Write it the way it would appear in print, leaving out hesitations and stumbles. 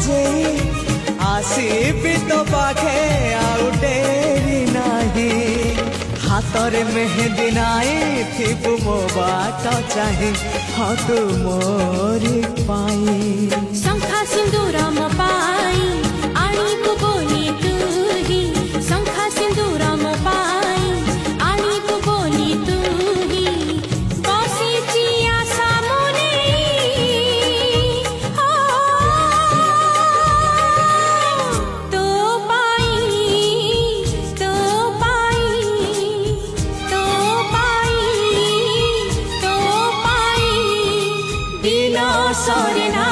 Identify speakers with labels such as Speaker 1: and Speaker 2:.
Speaker 1: जे आसीबी तो पाखे आउ डेरी नाही हातरे मेहंदी नाई थिबु मो बाट चाहे हाँ तू मोरी पाई
Speaker 2: शंखा सिंदूर म पाई आनी को बोली तू ही शंखा सिंदूर म पाई आनी को बोली तू ही बसी चिया सामुने हो तो पाई तो पाई तो पाई तो पाई बिना सरे ना